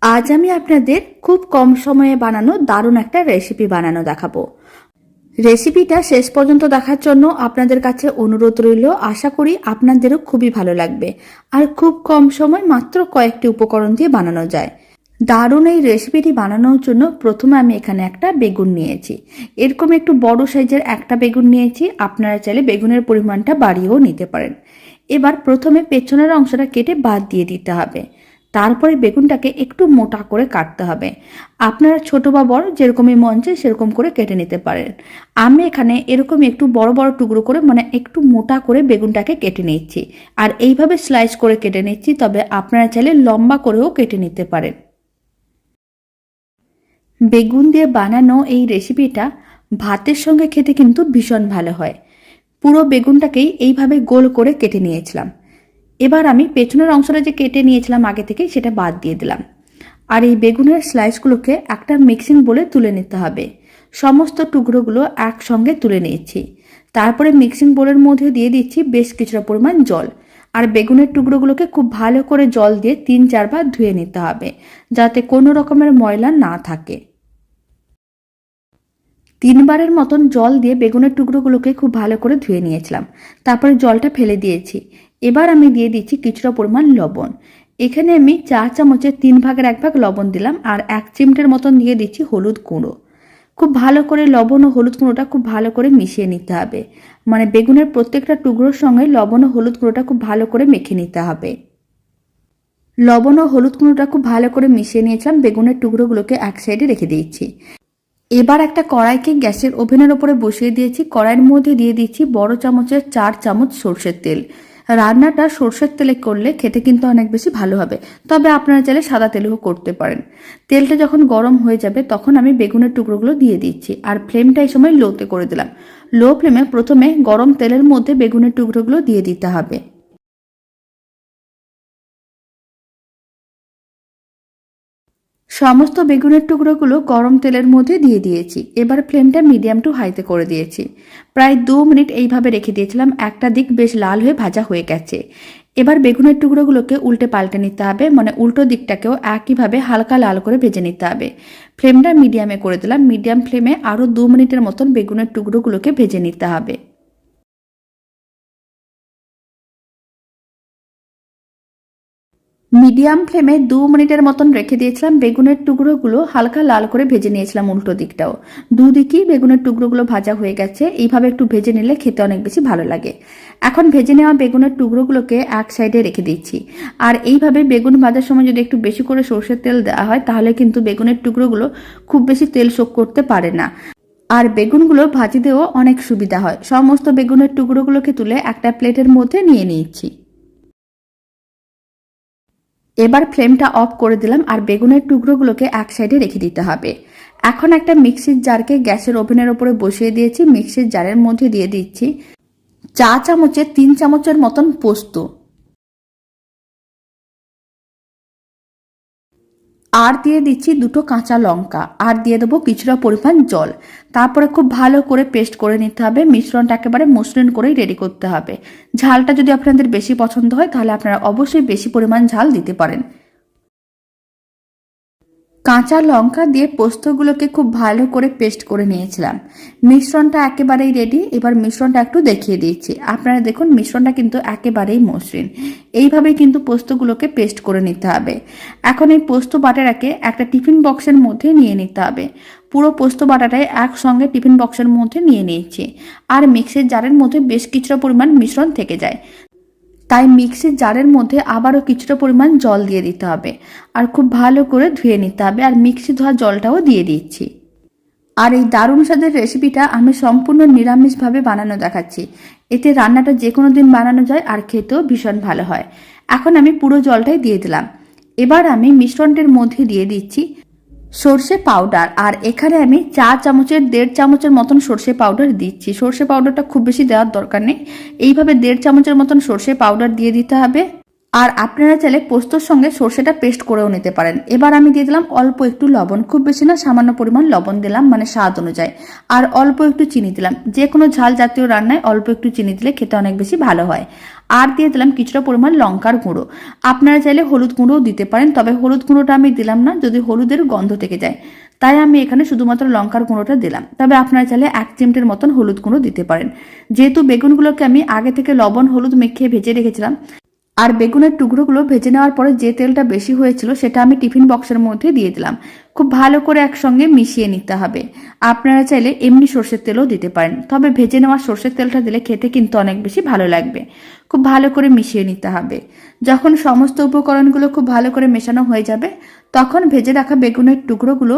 আজ আমি আপনাদের খুব কম সময়ে বানানো দারুণ একটা রেসিপি বানানো দেখাবো। রেসিপিটা শেষ পর্যন্ত দেখার জন্য আপনাদের কাছে অনুরোধ রইল। আশা করি আপনাদেরও খুবই ভালো লাগবে। আর খুব কম সময় মাত্র কয়েকটি উপকরণ দিয়ে বানানো যায়। দারুণ এই রেসিপিটি বানানোর জন্য প্রথমে আমি এখানে একটা বেগুন নিয়েছি। এরকম একটু বড় সাইজের একটা বেগুন নিয়েছি। আপনারা চাইলে বেগুনের পরিমাণটা বাড়িয়েও নিতে পারেন। এবার প্রথমে পেছনের অংশটা কেটে বাদ দিয়ে দিতে হবে। তারপরে বেগুনটাকে একটু মোটা করে কাটতে হবে। আপনারা ছোট বা বড় যেরকমই মন চায় সেরকম করে কেটে নিতে পারেন। আমি এখানে এরকম একটু বড় বড় টুকরো করে একটু মোটা করে বেগুনটাকে কেটে নিচ্ছি। আর এইভাবে স্লাইস করে কেটে নিচ্ছি, তবে আপনারা চাইলে লম্বা করেও কেটে নিতে পারেন। বেগুন দিয়ে বানানো এই রেসিপিটা ভাতের সঙ্গে খেতে কিন্তু ভীষণ ভালো হয়। পুরো বেগুনটাকেই এইভাবে গোল করে কেটে নিয়েছিলাম। এবার আমি পেছনের অংশটা যে কেটে নিয়েছিলাম আগে থেকে সেটা বাদ দিয়ে দিলাম। আর এই বেগুনের স্লাইসগুলোকে একটা মিক্সিং বোলে তুলে নিতে হবে। সমস্ত টুকরোগুলো একসঙ্গে তুলে নিয়েছি। তারপরে মিক্সিং বোলের মধ্যে দিয়ে দিচ্ছি বেশ কিছুটা পরিমাণ জল। আর বেগুনের টুকরোগুলোকে খুব ভালো করে জল দিয়ে 3-4 বার ধুয়ে নিতে হবে, যাতে কোনো রকমের ময়লা না থাকে। 3 বারের মতন জল দিয়ে বেগুনের টুকরোগুলোকে খুব ভালো করে ধুয়ে নিয়েছিলাম। তারপরে জলটা ফেলে দিয়েছি। এবার আমি দিয়ে দিচ্ছি কিছুটা পরিমাণ লবণ। এখানে আমি 4 চামচের 3/1 লবণ দিলাম। আর 1 চিমটের মতন দিয়ে দিচ্ছি হলুদ গুঁড়ো। খুব ভালো করে লবণ ও হলুদ গুঁড়োটা খুব ভালো করে মিশিয়ে নিতে হবে। বেগুনের প্রত্যেকটা টুকরোর সঙ্গে লবণ ও হলুদ গুঁড়োটা খুব ভালো করে মেখে নিতে হবে। লবণ ও হলুদ গুঁড়োটা খুব ভালো করে মিশিয়ে নিয়েছিলাম। বেগুনের টুকরোগুলোকে এক সাইডে রেখে দিয়েছি। এবার একটা কড়াইকে গ্যাসের ওভেনের ওপরে বসিয়ে দিয়েছি। কড়াইয়ের মধ্যে দিয়ে দিচ্ছি বড় চামচের 4 চামচ সর্ষের তেল। রান্নাটা সর্ষের তেলে করলে খেতে কিন্তু অনেক বেশি ভালো হবে, তবে আপনারা চাইলে সাদা তেলেও করতে পারেন। তেলটা যখন গরম হয়ে যাবে তখন আমি বেগুনের টুকরোগুলো দিয়ে দিচ্ছি। আর ফ্লেমটা এই সময় লোতে করে দিলাম। লো ফ্লেমে প্রথমে গরম তেলের মধ্যে বেগুনের টুকরোগুলো দিয়ে দিতে হবে। সমস্ত বেগুনের টুকরোগুলো গরম তেলের মধ্যে দিয়ে দিয়েছি। এবার ফ্লেমটা মিডিয়াম টু হাইতে করে দিয়েছি। প্রায় 2 মিনিট এইভাবে রেখে দিয়েছিলাম। একটা দিক বেশ লাল হয়ে ভাজা হয়ে গেছে। এবার বেগুনের টুকরোগুলোকে উল্টে পাল্টে নিতে হবে, উল্টো দিকটাকেও একইভাবে হালকা লাল করে ভেজে নিতে হবে। ফ্লেমটা মিডিয়ামে করে দিলাম। মিডিয়াম ফ্লেমে আরও 2 মিনিটের মতন বেগুনের টুকরোগুলোকে ভেজে নিতে হবে। মিডিয়াম ফ্লেমে 2 মিনিটের মতন রেখে দিয়েছিলাম। বেগুনের টুকরোগুলো হালকা লাল করে ভেজে নিয়েছিলাম উল্টো দিকটাও। দুদিকেই বেগুনের টুকরোগুলো ভাজা হয়ে গেছে। এইভাবে একটু ভেজে নিলে খেতে অনেক বেশি ভালো লাগে। এখন ভেজে নেওয়া বেগুনের টুকরোগুলোকে এক সাইডে রেখে দিচ্ছি। আর এইভাবে বেগুন ভাজার সময় যদি একটু বেশি করে সর্ষের তেল দেওয়া হয় তাহলে কিন্তু বেগুনের টুকরোগুলো খুব বেশি তেল শোক করতে পারে না। আর বেগুনগুলো ভাজিতেও অনেক সুবিধা হয়। সমস্ত বেগুনের টুকরোগুলোকে তুলে একটা প্লেটের মধ্যে নিয়ে নিচ্ছি। এবার ফ্লেমটা অফ করে দিলাম। আর বেগুনের টুকরোগুলোকে এক সাইডে রেখে দিতে হবে। এখন একটা মিক্সির জারকে গ্যাসের ওভেনের ওপরে বসিয়ে দিয়েছি। মিক্সির জারের মধ্যে দিয়ে দিচ্ছি 4 চামচের 3 চামচের মতন পোস্ত। আর দিয়ে দিচ্ছি 2টো কাঁচা লঙ্কা। আর দিয়ে দেবো কিছুটা পরিমাণ জল। তারপরে খুব ভালো করে পেস্ট করে নিতে হবে। মিশ্রণটা একেবারে মসৃণ করেই রেডি করতে হবে। ঝালটা যদি আপনাদের বেশি পছন্দ হয় তাহলে আপনারা অবশ্যই বেশি পরিমাণ ঝাল দিতে পারেন। কাঁচা লঙ্কা দিয়ে পোস্তগুলোকে খুব ভালো করে পেস্ট করে নিয়েছিলাম। মিশ্রণটা একেবারেই রেডি। এবার মিশ্রণটা একটু দেখিয়ে দিচ্ছি। আপনারা দেখুন মিশ্রণটা কিন্তু একেবারেই মসৃণ। এইভাবেই কিন্তু পোস্তগুলোকে পেস্ট করে নিতে হবে। এখন এই পোস্ত বাটাটাকে একটা টিফিন বক্সের মধ্যে নিয়ে নিতে হবে। পুরো পোস্ত বাটাটাই একসঙ্গে টিফিন বক্সের মধ্যে নিয়ে নিয়েছি। আর মিক্সির জারের মধ্যে বেশ কিছুটা পরিমাণ মিশ্রণ থেকে যায়, তাই মিক্সির জারের মধ্যে আবারও কিছুটা পরিমাণ জল দিয়ে দিতে হবে। আর খুব ভালো করে ধুয়ে নিতে হবে। আর মিক্সি ধোয়া জলটাও দিয়ে দিচ্ছি। আর এই দারুণ স্বাদের রেসিপিটা আমি সম্পূর্ণ নিরামিষভাবে বানানো দেখাচ্ছি। এতে রান্নাটা যে কোনো দিন বানানো যায় আর খেতেও ভীষণ ভালো হয়। এখন আমি পুরো জলটাই দিয়ে দিলাম। এবার আমি মিশ্রণটির মধ্যে দিয়ে দিচ্ছি সর্ষে পাউডার। আর এখানে আমি 4 চামচের 1.5 চামচের মতন সর্ষে পাউডার দিচ্ছি। সর্ষে পাউডারটা খুব বেশি দেওয়ার দরকার নেই। এইভাবে 1.5 চামচের মতন সর্ষে পাউডার দিয়ে দিতে হবে। আর আপনারা চাইলে পোস্তর সঙ্গে সর্ষেটা পেস্ট করেও নিতে পারেন। এবার আমি দিয়ে দিলাম অল্প একটু লবণ, খুব বেশি না, সামান্য পরিমাণ লবণ দিলাম, মানে স্বাদ অনুযায়ী। আর অল্প একটু চিনি দিলাম। যে কোনো ঝাল জাতীয় রান্নায় অল্প একটু চিনি দিলে খেতে অনেক বেশি ভালো হয়। আর দিয়ে দিলাম কিছুটা পরিমাণ লঙ্কার গুঁড়ো। আপনারা চাইলে হলুদ গুঁড়োও দিতে পারেন, তবে হলুদ গুঁড়োটা আমি দিলাম না, যদি হলুদের গন্ধ থেকে যায়, তাই আমি এখানে শুধুমাত্র লঙ্কার গুঁড়োটা দিলাম। তবে আপনারা চাইলে 1 চিমটের মতন হলুদ গুঁড়ো দিতে পারেন। যেহেতু বেগুনগুলোকে আমি আগে থেকে লবণ হলুদ মেখে ভেজে রেখেছিলাম, আর বেগুনের টুকরোগুলো ভেজে নেওয়ার পরে যে তেলটা বেশি হয়েছিল সেটা আমি টিফিন বক্সের মধ্যে দিয়ে দিলাম। খুব ভালো করে একসঙ্গে মিশিয়ে নিতে হবে। আপনারা চাইলে এমনি সর্ষের তেলও দিতে পারেন, তবে ভেজে নেওয়া সর্ষের তেলটা দিলে খেতে কিন্তু অনেক বেশি ভালো লাগবে। খুব ভালো করে মিশিয়ে নিতে হবে। যখন সমস্ত উপকরণগুলো খুব ভালো করে মেশানো হয়ে যাবে, তখন ভেজে রাখা বেগুনের টুকরোগুলো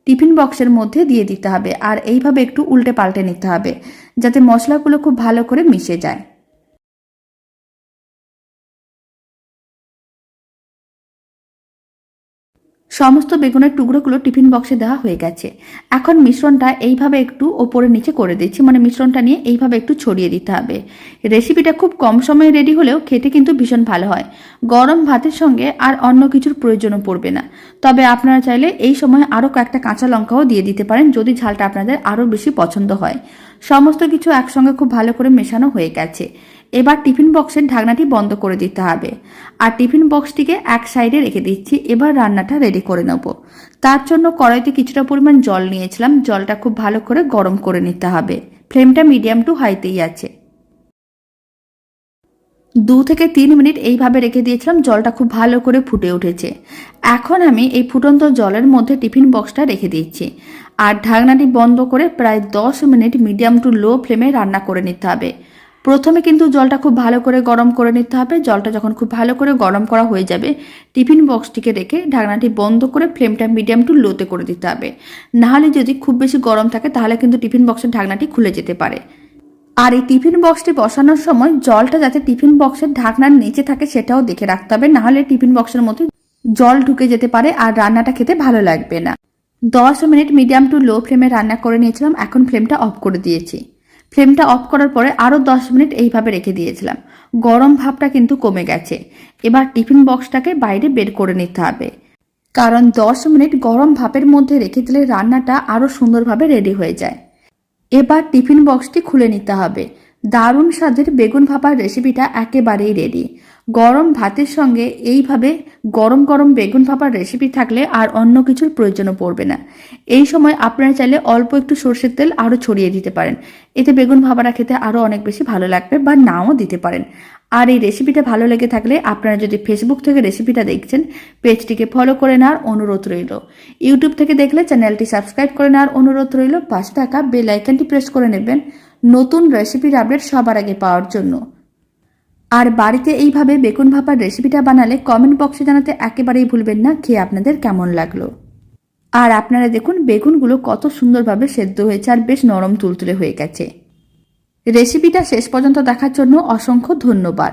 টিফিন বক্সের মধ্যে দিয়ে দিতে হবে। আর এইভাবে একটু উল্টে পাল্টে নিতে হবে, যাতে মশলাগুলো খুব ভালো করে মিশে যায়। সমস্ত বেগুনের টুকরোগুলো টিফিন বক্সে দেওয়া হয়ে গেছে। এখন মিশ্রণটা এইভাবে একটু ওপরে নিচে করে দিচ্ছি, মানে মিশ্রণটা নিয়ে এইভাবে একটু ছড়িয়ে দিতে হবে। রেসিপিটা খুব কম সময়ে রেডি হলেও খেতে কিন্তু ভীষণ ভালো হয়। গরম ভাতের সঙ্গে আর অন্য কিছুর প্রয়োজনও পড়বে না। তবে আপনারা চাইলে এই সময় আরও কয়েকটা কাঁচা লঙ্কাও দিয়ে দিতে পারেন, যদি ঝালটা আপনাদের আরও বেশি পছন্দ হয়। সমস্ত কিছু একসঙ্গে খুব ভালো করে মেশানো হয়ে গেছে। এবার টিফিন বক্সের ঢাকনাটি বন্ধ করে দিতে হবে। আর টিফিন বক্সটিকে এক সাইডে রেখে দিচ্ছি। এবার রান্নাটা রেডি করে নেব। তার জন্য কড়াইতে কিছুটা পরিমাণ জল নিয়েছিলাম। জলটা খুব ভালো করে গরম করে নিতে হবে। ফ্লেমটা মিডিয়াম টু হাইতেই আছে। 2 থেকে 3 মিনিট এইভাবে রেখে দিয়েছিলাম। জলটা খুব ভালো করে ফুটে উঠেছে। এখন আমি এই ফুটন্ত জলের মধ্যে টিফিন বক্সটা রেখে দিচ্ছি। আর ঢাকনাটি বন্ধ করে প্রায় 10 মিনিট মিডিয়াম টু লো ফ্লেমে রান্না করে নিতে হবে। প্রথমে কিন্তু জলটা খুব ভালো করে গরম করে নিতে হবে। জলটা যখন খুব ভালো করে গরম করা হয়ে যাবে, টিফিন বক্সটিকে রেখে ঢাকনাটি বন্ধ করে ফ্লেমটা মিডিয়াম টু লোতে করে দিতে হবে। নাহলে যদি খুব বেশি গরম থাকে তাহলে কিন্তু টিফিন বক্সের ঢাকনাটি খুলে যেতে পারে। আর এই টিফিন বক্সটি বসানোর সময় জলটা যাতে টিফিন বক্সের ঢাকনার নিচে থাকে সেটাও দেখে রাখতে হবে, নাহলে টিফিন বক্সের মধ্যে জল ঢুকে যেতে পারে আর রান্নাটা খেতে ভালো লাগবে না। 10 মিনিট মিডিয়াম টু লো ফ্লেমে রান্না করে নিয়েছিলাম। এখন ফ্লেমটা অফ করে দিয়েছি। ফ্লেমটা অফ করার পরে আরও 10 মিনিট এইভাবে রেখে দিয়েছিলাম। গরম ভাবটা কিন্তু কমে গেছে। এবার টিফিন বক্সটাকে বাইরে বের করে নিতে হবে, কারণ 10 মিনিট গরম ভাপের মধ্যে রেখে দিলে রান্নাটা আরও সুন্দরভাবে রেডি হয়ে যায়। এবার টিফিন বক্সটি খুলে নিতে হবে। দারুণ স্বাদের বেগুন ভাপার রেসিপিটা একেবারেই রেডি। গরম ভাতের সঙ্গে এইভাবে গরম গরম বেগুন ভাপার রেসিপি থাকলে আর অন্য কিছুর প্রয়োজনও পড়বে না। এই সময় আপনারা চাইলে অল্প একটু সর্ষের তেল আরও ছড়িয়ে দিতে পারেন। এতে বেগুন ভাপাটা খেতে আরও অনেক বেশি ভালো লাগবে, বা নাও দিতে পারেন। আর এই রেসিপিটা ভালো লেগে থাকলে আপনারা যদি ফেসবুক থেকে রেসিপিটা দেখছেন, পেজটিকে ফলো করে নেওয়ার অনুরোধ রইল। ইউটিউব থেকে দেখলে চ্যানেলটি সাবস্ক্রাইব করে নেওয়ার অনুরোধ রইল। পাশে থাকা বেল আইকনটি প্রেস করে নেবেন নতুন রেসিপির আপডেট সবার আগে পাওয়ার জন্য। আর বাড়িতে এইভাবে বেগুন ভাপার রেসিপিটা বানালে কমেন্ট বক্সে জানাতে একেবারেই ভুলবেন না খেয়ে আপনাদের কেমন লাগলো। আর আপনারা দেখুন বেগুনগুলো কত সুন্দরভাবে সেদ্ধ হয়েছে আর বেশ নরম তুলতুলে হয়ে গেছে। রেসিপিটা শেষ পর্যন্ত দেখার জন্য অসংখ্য ধন্যবাদ।